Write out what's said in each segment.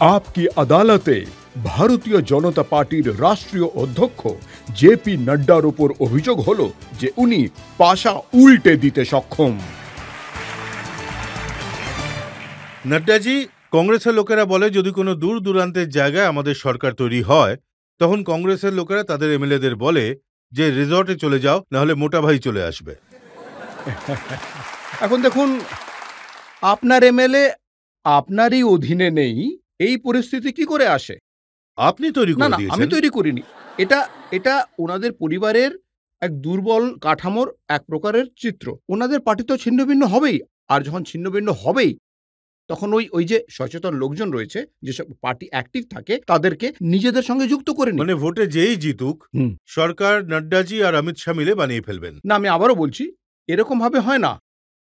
আপকি আদালতে ভারতীয় জনতা পার্টির রাষ্ট্রীয় অধ্যক্ষ জেপি নাড্ডার উপর অভিযোগ হলো যে উনি পাশা উল্টে দিতে সক্ষম। নাড্ডাজি, কংগ্রেসের লোকেরা বলে যদি কোনো দূর দূরান্তের জায়গায় আমাদের সরকার তৈরি হয় তখন কংগ্রেসের লোকেরা তাদের এমএলএদের বলে যে রিসর্টে চলে যাও, নাহলে মোটা ভাই চলে আসবে। এখন দেখুন, আপনার এমএলএ আপনারই অধীনে নেই, এই পরিস্থিতি কি করে আসে? আপনি তৈরি করে দিয়েছেন। আমি তৈরি করিনি। এটা ওনাদের পরিবারের এক দুর্বল কাঠামোর এক প্রকারের চিত্র। ওনাদের পার্টি তো ছিন্নভিন্ন হবেই, আর যখন ছিন্নভিন্ন হবেই তখন ওই যে সচেতন লোকজন রয়েছে, যেসব পার্টি অ্যাক্টিভ থাকে, তাদেরকে নিজেদের সঙ্গে যুক্ত করে নিন। মানে ভোটে যেই জিতুক সরকার নাড্ডাজি আর অমিত শাহ মিলে বানিয়ে ফেলবেন। না, আমি আবারও বলছি, এরকম ভাবে হয় না।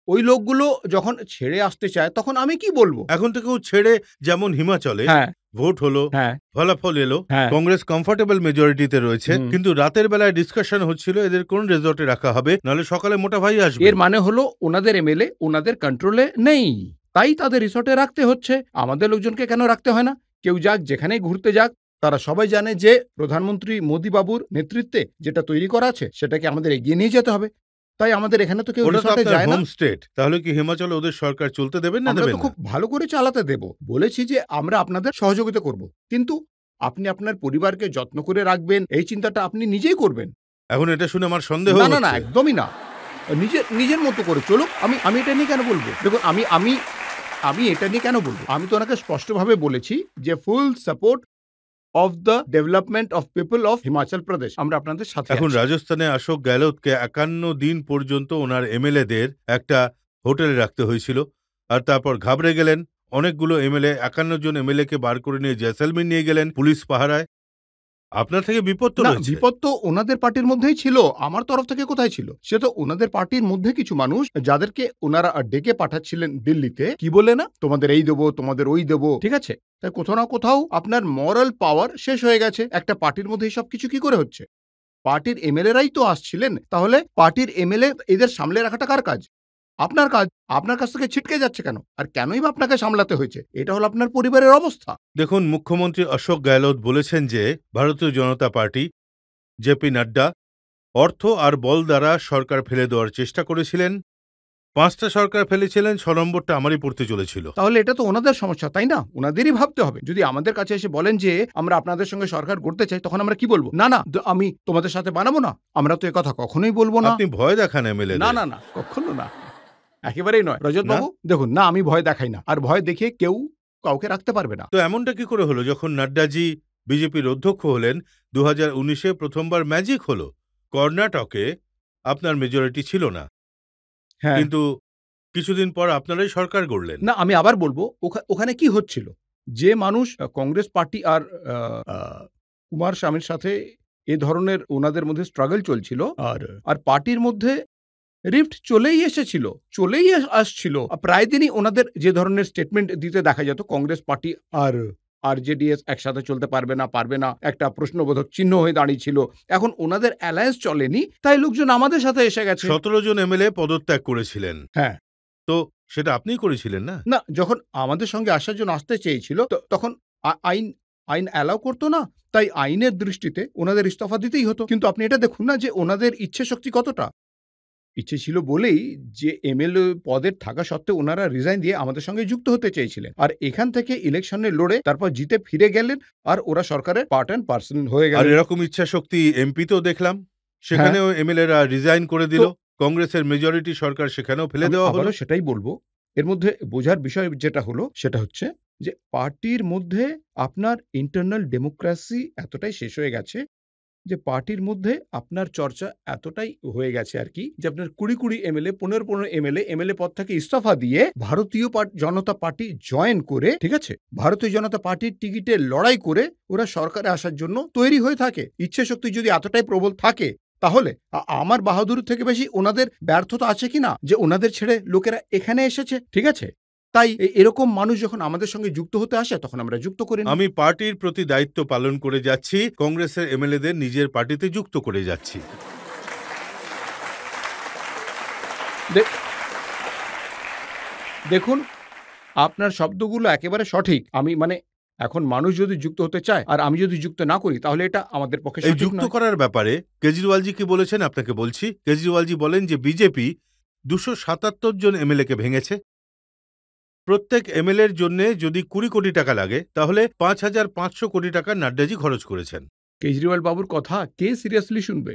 ওই লোকগুলো যখন ছেড়ে আসতে চায় তখন আমি কি বলবো? এখন থেকেও ছেড়ে, যেমন হিমাচলে ভোট হলো, ফলাফল এলো, কংগ্রেস কমফোর্টেবল মেজরিটিতে রয়েছে, কিন্তু রাতের বেলায় ডিসকাশন হচ্ছিল এদের কোন রিসর্টে রাখা হবে, নাহলে সকালে মোটা ভাই আসবে। এর মানে হলো ওনাদের এমএলএ ওনাদের কন্ট্রোলে নেই, তাই তাদের রিসর্টে রাখতে হচ্ছে। আমাদের লোকজনকে কেন রাখতে হয় না? কেউ যাক, যেখানেই ঘুরতে যাক, তারা সবাই জানে যে প্রধানমন্ত্রী মোদি বাবুর নেতৃত্বে যেটা তৈরি করা আছে সেটাকে আমাদের এগিয়ে নিয়ে যেতে হবে। তাই আমাদের এখানে তো কেউ রিসর্টে যায় না। হোম স্টেট, তাহলে কি হিমাচলে ওদের সরকার চলতে দেবেন না? আমরা তো খুব ভালো করে চালাতে দেব, বলেছি যে আমরা আপনাদের সহযোগিতা করব, কিন্তু আপনি আপনার পরিবারকে যত্ন করে রাখবেন এই চিন্তাটা আপনি নিজেই করবেন। এখন এটা শুনে আমার সন্দেহ হচ্ছে। না, একদমই না। নিজের মতো করে চলুক। আমি এটা নিয়ে কেন বলবো? দেখুন, আমি এটা নিয়ে কেন বলবো? আমি তো ওনাকে স্পষ্টভাবে বলেছি যে full support of the development of people of Himachal Pradesh, আমরা আপনাদের সাথে। এখন রাজস্থানে অশোক গেহলোতকে 51 দিন পর্যন্ত ওনার এমএলএদের একটা হোটেলে রাখতে হয়েছিল, আর তারপর ঘাবড়ে গেলেন। অনেকগুলো এমএলএ, 51 জন এমএলএ কে বার করে নিয়ে জয়সলমীর নিয়ে গেলেন পুলিশ পাহারায়। আপনার থেকে বিপদ তো রয়েছে। বিপদ তো ওনাদের পার্টির মধ্যেই ছিল, আমার তরফ থেকে কোথায় ছিল? সে তো ওনাদের পার্টির মধ্যে কিছু মানুষ যাদেরকে ওনারা ডেকে পাঠাচ্ছিলেন দিল্লিতে, কি বলে না, তোমাদের এই দেবো, তোমাদের ওই দেবো, ঠিক আছে? তাই কোথাও না কোথাও আপনার মরাল পাওয়ার শেষ হয়ে গেছে। একটা পার্টির মধ্যে সব কিছু কি করে হচ্ছে? পার্টির এমএলএরাই তো আসছিলেন, তাহলে পার্টির এমএলএ এদের সামলে রাখাটা কার কাজ? আপনার কাজ। আপনার কাছ থেকে ছিটকে যাচ্ছে কেন? আর কেনই বা আপনাকে সামলাতে হয়েছে? এটা হলো আপনার পরিবারের অবস্থা। দেখুন, মুখ্যমন্ত্রী অশোক গেহলোত বলেছেন যে ভারতীয় জনতা পার্টি, জেপি নাড্ডা অর্থ আর বল দ্বারা সরকার ফেলে দেওয়ার চেষ্টা করেছিলেন। 5টা সরকার ফেলেছিলেন, 6 নম্বরটা আমারই পড়তে চলেছিল। তাহলে এটা তো ওনাদের সমস্যা, তাই না? ওনাদেরই ভাবতে হবে। যদি আমাদের কাছে এসে বলেন যে আমরা আপনাদের সঙ্গে সরকার গড়তে চাই, তখন আমরা কি বলবো? না, আমি তোমাদের সাথে বানাবো না। আমরা তো একথা কখনোই বলবো না। আপনি ভয় দেখান এমএলএ। না, কখনো না, একেবারেই নয়। রজত বাবু, দেখুন, না, আমি ভয় দেখাই না, আর ভয় দেখিয়ে কেউ কাউকে রাখতে পারবে না। তো এমনটা কি করে হলো যখন নাড্ডাজি বিজেপির অধ্যক্ষ হলেন? 2019-এ প্রথমবার ম্যাজিক হলো, কর্ণাটকে আপনার মেজরিটি ছিল না, কিন্তু কিছুদিন পর আপনারাই সরকার গড়লেন। না, আমি আবার বলবো, ওখানে কি হচ্ছিল? যে মানুষ কংগ্রেস পার্টি আর কুমার স্বামীর সাথে এ ধরনের ওনাদের মধ্যে স্ট্রাগল চলছিল, আর পার্টির মধ্যে রিফট চলেই আসছিল। প্রায় দিনই ওনাদের যে ধরনের স্টেটমেন্ট দিতে দেখা যেত, কংগ্রেস পার্টি আর আরজেডিএস একসাথে চলতে পারবে না, একটা প্রশ্নবোধক চিহ্ন হয়ে দাঁড়িয়েছিল। এখন ওনাদের অ্যালায়েন্স চলেনি, তাই লোকজন আমাদের সাথে এসে গেছে। 17 জন এমএলএ পদত্যাগ করেছিলেন। হ্যাঁ, তো সেটা আপনিই করেছিলেন না? না, যখন আমাদের সঙ্গে আসার জন্য আসতে চেয়েছিল, তখন আইন অ্যালাউ করতো না, তাই আইনের দৃষ্টিতে ওনাদের ইস্তফা দিতেই হতো। কিন্তু আপনি এটা দেখুন না যে ওনাদের ইচ্ছে শক্তি কতটা। ইচ্ছে ছিল বলেই যে এমএলএ পদের থাকা সত্ত্বেও ওনারা রিজাইন দিয়ে আমাদের সঙ্গে যুক্ত হতে চেয়েছিলেন, আর এখান থেকে ইলেকশনে লড়ে তারপর জিতে ফিরে গেলেন, আর ওরা সরকারের পার্ট অ্যান্ড পার্সন হয়ে গেল। আর এরকম ইচ্ছা শক্তি এমপি তো দেখলাম, সেখানেও এমএলএরা রিজাইন করে দিল, কংগ্রেসের মেজরিটি সরকার সেখানেও ফেলে দেওয়া হলো। সেটাই বলবো, এর মধ্যে বোঝার বিষয় যেটা হলো সেটা হচ্ছে যে পার্টির মধ্যে আপনার ইন্টারনাল ডেমোক্রেসি এতটাই শেষ হয়ে গেছে যে পার্টির মধ্যে আপনার চর্চা এতটাই হয়ে গেছে আর কি, যে আপনার 20 এমএলএ, 15 এমএলএ পদ থেকে ইস্তফা দিয়ে ভারতীয় জনতা পার্টি জয়েন করে, ঠিক আছে, ভারতীয় জনতা পার্টির টিকিটে লড়াই করে ওরা সরকারে আসার জন্য তৈরি হয়ে থাকে। ইচ্ছে শক্তি যদি এতটাই প্রবল থাকে, তাহলে আমার বাহাদুর থেকে বেশি ওনাদের ব্যর্থতা আছে কিনা যে ওনাদের ছেড়ে লোকেরা এখানে এসেছে, ঠিক আছে? তাই এরকম মানুষ যখন আমাদের সঙ্গে যুক্ত হতে আসে তখন আমরা যুক্ত করি। আমি পার্টির প্রতি দায়িত্ব পালন করে যাচ্ছি, কংগ্রেসের এমএলএদের নিজের পার্টিতে যুক্ত করে যাচ্ছি। দেখুন, আপনার শব্দগুলো একেবারে সঠিক। আমি এখন মানুষ যদি যুক্ত হতে চায় আর আমি যদি যুক্ত না করি তাহলে এটা আমাদের পক্ষে এই সঠিক যুক্ত নয়। করার ব্যাপারে কেজরিওয়ালজি কি বলেছেন আপনাকে বলছি। কেজরিওয়ালজি বলেন যে বিজেপি 277 জন এমএলএ-কে ভেঙেছে। প্রত্যেক এমএলএর জন্যে যদি 20 কোটি টাকা লাগে তাহলে 5,500 কোটি টাকা নাড্ডাজি খরচ করেছেন। কেজরিওয়াল বাবুর কথা কে সিরিয়াসলি শুনবে?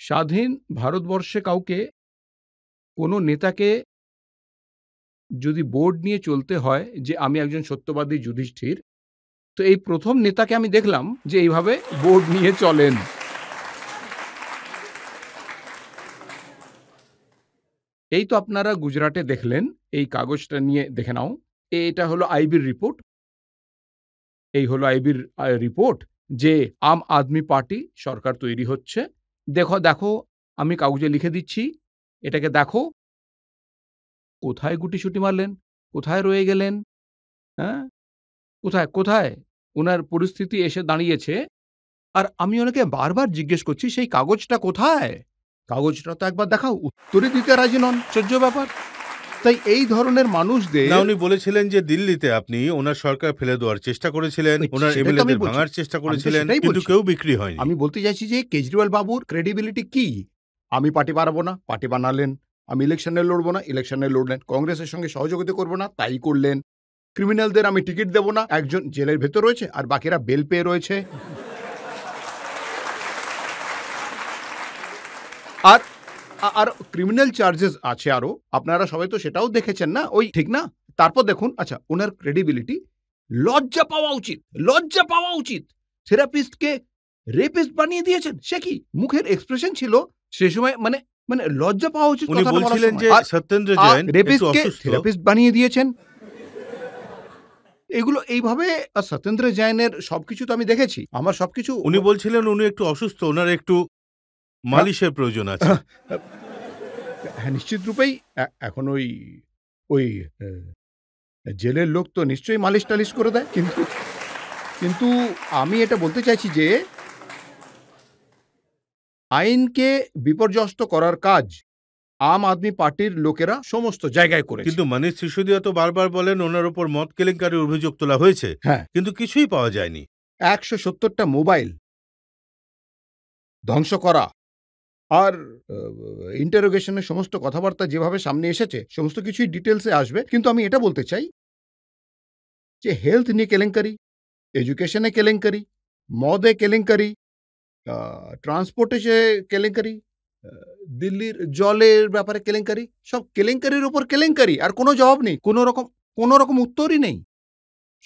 স্বাধীন ভারতবর্ষে কাউকে কোনো নেতাকে যদি বোর্ড নিয়ে চলতে হয় যে আমি একজন সত্যবাদী যুধিষ্ঠির, তো এই প্রথম নেতাকে আমি দেখলাম যে এইভাবে বোর্ড নিয়ে চলেন। এই তো আপনারা গুজরাটে দেখলেন, এই কাগজটা নিয়ে দেখে নাও। এটা হলো আইবির রিপোর্ট। এই হলো আইবির রিপোর্ট যে আম আদমি পার্টি সরকার তৈরি হচ্ছে। দেখো, দেখো আমি কাগজে লিখে দিচ্ছি, এটাকে দেখো। কোথায় গুটিসুটি মারলেন? কোথায় রয়ে গেলেন? হ্যাঁ? কোথায়, কোথায়? উনার পরিস্থিতি এসে দাঁড়িয়েছে আর আমি ওনাকে বারবার জিজ্ঞেস করছি, সেই কাগজটা কোথায়? কাগজটা তো একবার দেখাও। উত্তরই দিতে রাজি নন। আশ্চর্য ব্যাপার। তাই এই ধরনের মানুষদের না, উনি বলেছিলেন যে দিল্লিতে আপনি ওনার সরকার ফেলে দেওয়ার চেষ্টা করেছিলেন, ওনার সেটাই তো আমি এমএলএদের বলছি। ভাঙার চেষ্টা আমি তো করেছিলেন, সেটাই কিন্তু বলছি। কেউ বিক্রি হয়নি। আমি বলতে চাইছি যে কেজরিওয়াল বাবুর ক্রেডিবিলিটি কি? আমি পার্টি বানাবো না, পার্টি বানালেন। আমি ইলেকশনে লড়বো না, ইলেকশনে লড়লেন। কংগ্রেসের সঙ্গে সহযোগিতা করবো না, তাই করলেন। ক্রিমিনালদের আমি টিকিট দেবো না, একজন জেলের ভেতর রয়েছে আর বাকিরা বেল পেয়ে রয়েছে। আর আর ক্রিমিনাল চার্জেস আছে আরো। আপনারা সবাই তো সেটাও দেখেছেন না? ওই ঠিক না? তারপর দেখুন, আচ্ছা উনার ক্রেডিবিলিটি, লজ্জা পাওয়া উচিত, লজ্জা পাওয়া উচিত। থেরাপিস্টকে রেপিস্ট বানিয়ে দিয়েছেন। সে কি মুখের এক্সপ্রেশন ছিল সে সময়, মানে মানে লজ্জা পাওয়া উচিত উনি কথাটা বলার বলছিলেন সময়। যে আর সত্যেন্দ্র জৈন একটু রেপিস্টকে অসুস্থ। থেরাপিস্ট বানিয়ে দিয়েছেন। এগুলো এইভাবে সত্যেন্দ্র জৈনের সবকিছু তো আমি দেখেছি। আমার সবকিছু উনি বলছিলেন উনি একটু অসুস্থ, ওনার একটু মালিশের প্রয়োজন আছে। হ্যাঁ, নিশ্চিত রূপেই এখন ওই ওই জেলের লোক তো নিশ্চয়ই মালিশ-টালিশ করে দেয়। কিন্তু কিন্তু আমি এটা বলতে চাইছি যে আইনকে বিপর্যস্ত করার কাজ আম আদমি পার্টির লোকেরা সমস্ত জায়গায় করেছে। কিন্তু মনীষ সিসোদিয়া তো বারবার বলেন ওনার উপর মদ কেলেঙ্কারির অভিযোগ তোলা হয়েছে, হ্যাঁ, কিন্তু কিছুই পাওয়া যায়নি। ১৭০টা মোবাইল ধ্বংস করা আর ইন্টারোগেশনের সমস্ত কথাবার্তা যেভাবে সামনে এসেছে সমস্ত কিছুই ডিটেইলসে আসবে। কিন্তু আমি এটা বলতে চাই যে হেলথ নিয়ে কেলেঙ্কারি, এডুকেশনে কেলেঙ্কারি, মদে কেলেঙ্কারি, ট্রান্সপোর্টে যে কেলেঙ্কারি, দিল্লির জলের ব্যাপারে কেলেঙ্কারি, সব কেলেঙ্কারির উপর কেলেঙ্কারি আর কোনো জবাব নেই। কোনো রকম উত্তরই নেই।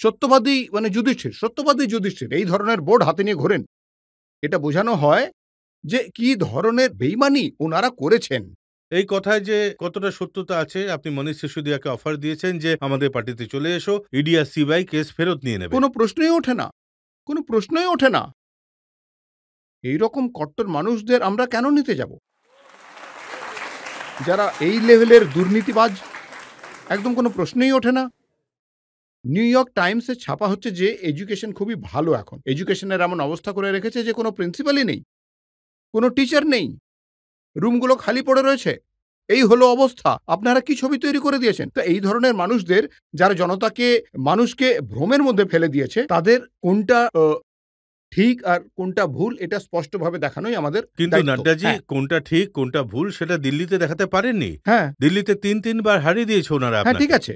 সত্যবাদী মানে যুধিষ্ঠির, সত্যবাদী যুধিষ্ঠির এই ধরনের বোর্ড হাতে নিয়ে ঘোরেন। এটা বোঝানো হয় যে কি ধরনের বেইমানি ওনারা করেছেন। এই কথায় যে কতটা সত্যতা আছে, আপনি মনীষ সিসোদিয়াকে অফার দিয়েছেন যে আমাদের পার্টিতে চলে এসো, ইডি আর সিবিআই কেস ফেরত নিয়ে নেবে। কোনো প্রশ্নই ওঠে না, কোনো প্রশ্নই ওঠে না। এইরকম কট্টর মানুষদের আমরা কেন নিতে যাব? যারা এই লেভেলের দুর্নীতিবাজ, একদম কোনো প্রশ্নই ওঠে না। নিউ ইয়র্ক টাইমসে ছাপা হচ্ছে যে এডুকেশন খুবই ভালো এখন। এডুকেশনের এমন অবস্থা করে রেখেছে যে কোনো প্রিন্সিপালই নেই, কোনো টিচার নেই, রুমগুলো খালি পড়ে রয়েছে। এই হলো অবস্থা। আপনারা কি ছবি তৈরি করে দিয়েছেন? তো এই ধরনের মানুষদের, যারা মানুষকে ভ্রমের মধ্যে ফেলে দিয়েছে, তাদের কোনটা ঠিক আর কোনটা ভুল এটা স্পষ্টভাবে দেখানোই আমাদের কিন্তু দায়িত্ব। নাড্ডাজি হ্যাঁ, কোনটা ঠিক কোনটা ভুল সেটা দিল্লিতে দেখাতে পারেননি। হ্যাঁ, দিল্লিতে ৩ বার হারিয়ে দিয়েছে ওনারা হ্যাঁ, ঠিক আপনাকে। আছে।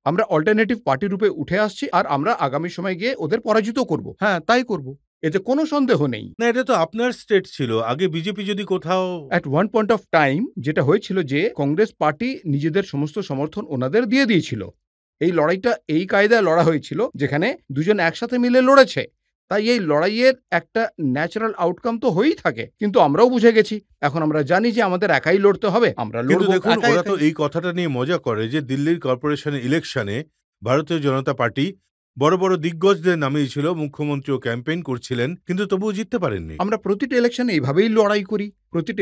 আমরা অল্টারনেটিভ পার্টি রূপে উঠে আসছি আর আমরা আগামী সময়ে গিয়ে ওদের পরাজিত করব। হ্যাঁ, তাই করব। এতে কোনো সন্দেহ নেই। না, এটা তো আপনার স্টেট ছিল। আগে বিজেপি যদি কোথাও at one point of time যেটা হয়েছিল যে কংগ্রেস পার্টি নিজেদের সমস্ত সমর্থন ওনাদের দিয়ে দিয়েছিল। এই লড়াইটা এই কায়দায় লড়া হয়েছিল যেখানে দুজন একসাথে মিলে লড়েছে। তাই এই লড়াইয়ের একটা ন্যাচারাল আউটকাম তো হয়েই থাকে। কিন্তু আমরাও বুঝে গেছি। এখন আমরা জানি যে আমাদের একাই লড়তে হবে। আমরা কিন্তু লড়বো দেখুন একাই ওরা তো একাই। এই কথাটা নিয়ে মজা করে যে দিল্লির কর্পোরেশনের ইলেকশনে ভারতীয় জনতা পার্টি বড় বড় দিগ্গজদের নামিয়েছিল, মুখ্যমন্ত্রীও ক্যাম্পেইন করছিলেন, কিন্তু তবুও জিততে পারেননি। আমরা প্রতিটা ইলেকশনে এইভাবেই লড়াই করি। প্রতিটা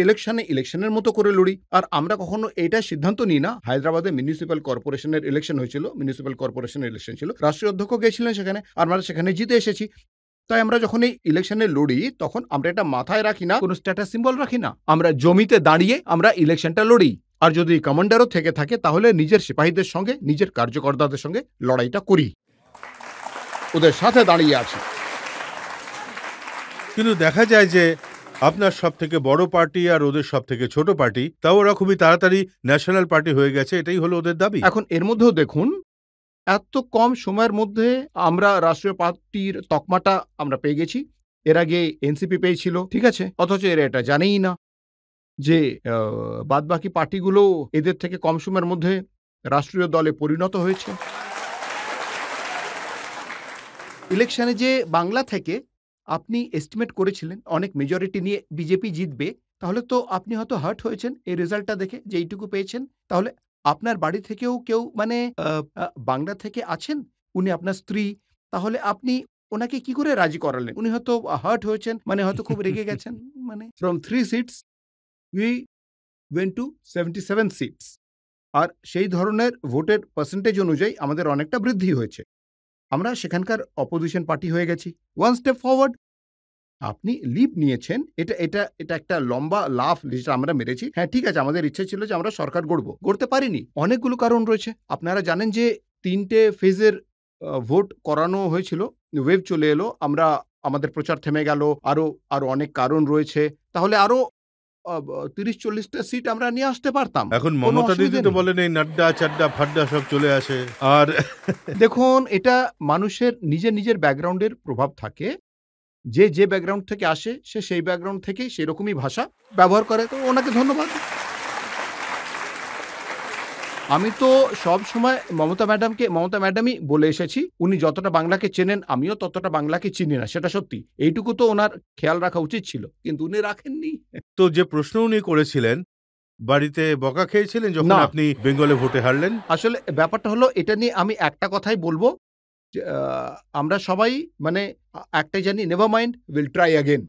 ইলেকশনের মতো করে লড়ি। আর আমরা কখনো এটা সিদ্ধান্ত নিই না। হায়দ্রাবাদে মিউনিসিপ্যাল কর্পোরেশনের ইলেকশন হয়েছিল। মিউনিসিপ্যাল কর্পোরেশনের ইলেকশন ছিল। রাষ্ট্রীয় অধ্যক্ষ গেছিলেন সেখানে। আমরা সেখানে জিতে এসেছি। তাই আমরা যখন এই ইলেকশনে লড়ি তখন আমরা এটা মাথায় রাখি না, কোনো স্ট্যাটাস সিম্বল রাখি না, আমরা জমিতে দাঁড়িয়ে আমরা ইলেকশনটা লড়ি। আর যদি কমান্ডারও থেকে থাকে তাহলে নিজের সিপাহীদের সঙ্গে, নিজের কার্যকর্তাদের সঙ্গে লড়াইটা করি, ওদের সাথে দাঁড়িয়ে আছি। কিন্তু দেখা যায় যে আপনার সব থেকে বড় পার্টি আর ওদের সব থেকে ছোট পার্টি, তাও ওরা খুবই তাড়াতাড়ি ন্যাশনাল পার্টি হয়ে গেছে, এটাই হলো ওদের দাবি। এখন এর মধ্যেও দেখুন, এত কম সময়ের মধ্যে আমরা রাষ্ট্রীয় পার্টির তকমাটা আমরা পেয়ে গেছি। এর আগে এনসিপি পেয়েছিল, ঠিক আছে, অথচ এরা এটা জানেই না যে বাদবাকি পার্টিগুলো এদের থেকে কম সময়ের মধ্যে রাষ্ট্রীয় দলে পরিণত হয়েছে। ইলেকশনে যে বাংলা থেকে আপনি এস্টিমেট করেছিলেন অনেক মেজরিটি নিয়ে বিজেপি জিতবে, তাহলে তো আপনি হয়তো হার্ট হয়েছেন এই রেজাল্টটা দেখে যে এইটুকু পেয়েছেন। তাহলে আপনার বাড়ি থেকেও কেউ মানে বাংলা থেকে আছেন, উনি আপনার স্ত্রী, তাহলে আপনি ওনাকে কি করে রাজি করালেন? উনি হয়তো হার্ট হয়েছেন, মানে হয়তো খুব রেগে গেছেন। মানে from 3 seats we went to 77 seats. আর সেই ধরনের ভোটের পার্সেন্টেজ অনুযায়ী আমাদের অনেকটা বৃদ্ধি হয়েছে। আমরা সেখানকার অপোজিশন পার্টি হয়ে গেছি। One step forward. আপনি লিপ নিয়েছেন, এটা এটা এটা একটা লম্বা লাফ যেটা আমরা মেরেছি। হ্যাঁ, ঠিক আছে, আমাদের ইচ্ছে ছিল যে আমরা সরকার গড়ব, গড়তে পারিনি, অনেকগুলো কারণ রয়েছে। আপনারা জানেন যে ৩টে ফেজের ভোট করানো হয়েছিল, ওয়েভ চলে এলো, আমরা আমাদের প্রচার থেমে গেল, আরো আরো অনেক কারণ রয়েছে। তাহলে আরো ৩০-৪০টা সিট আমরা নিয়ে আসতে পারতাম। এখন কোনো মমতা দিদি অসুবিধে তো নেই। বলেন এই নাড্ডা চাড্ডা ফাড্ডা সব চলে আসে। আর দেখুন, এটা মানুষের নিজের নিজের ব্যাকগ্রাউন্ডের প্রভাব থাকে। যে যে ব্যাকগ্রাউন্ড থেকে আসে সে সেই ব্যাকগ্রাউন্ড থেকেই সেরকমই ভাষা ব্যবহার করে, তো ওনাকে ধন্যবাদ। আমি তো সবসময় মমতা ম্যাডামই বলে এসেছি, উনি যতটা বাংলাকে চেনেন আমিও ততটা বাংলাকে চিনি না, সেটা সত্যি। এইটুকু তো ওনার খেয়াল রাখা উচিত ছিল, কিন্তু উনি রাখেননি। তো যে প্রশ্ন উনি করেছিলেন, বাড়িতে বকা খেয়েছিলেন যখন না। আপনি বেঙ্গলে ভোটে হারলেন? আসলে ব্যাপারটা হলো, এটা নিয়ে আমি একটা কথাই বলবো যে আমরা সবাই মানে একটাই জানি, never mind, will try again.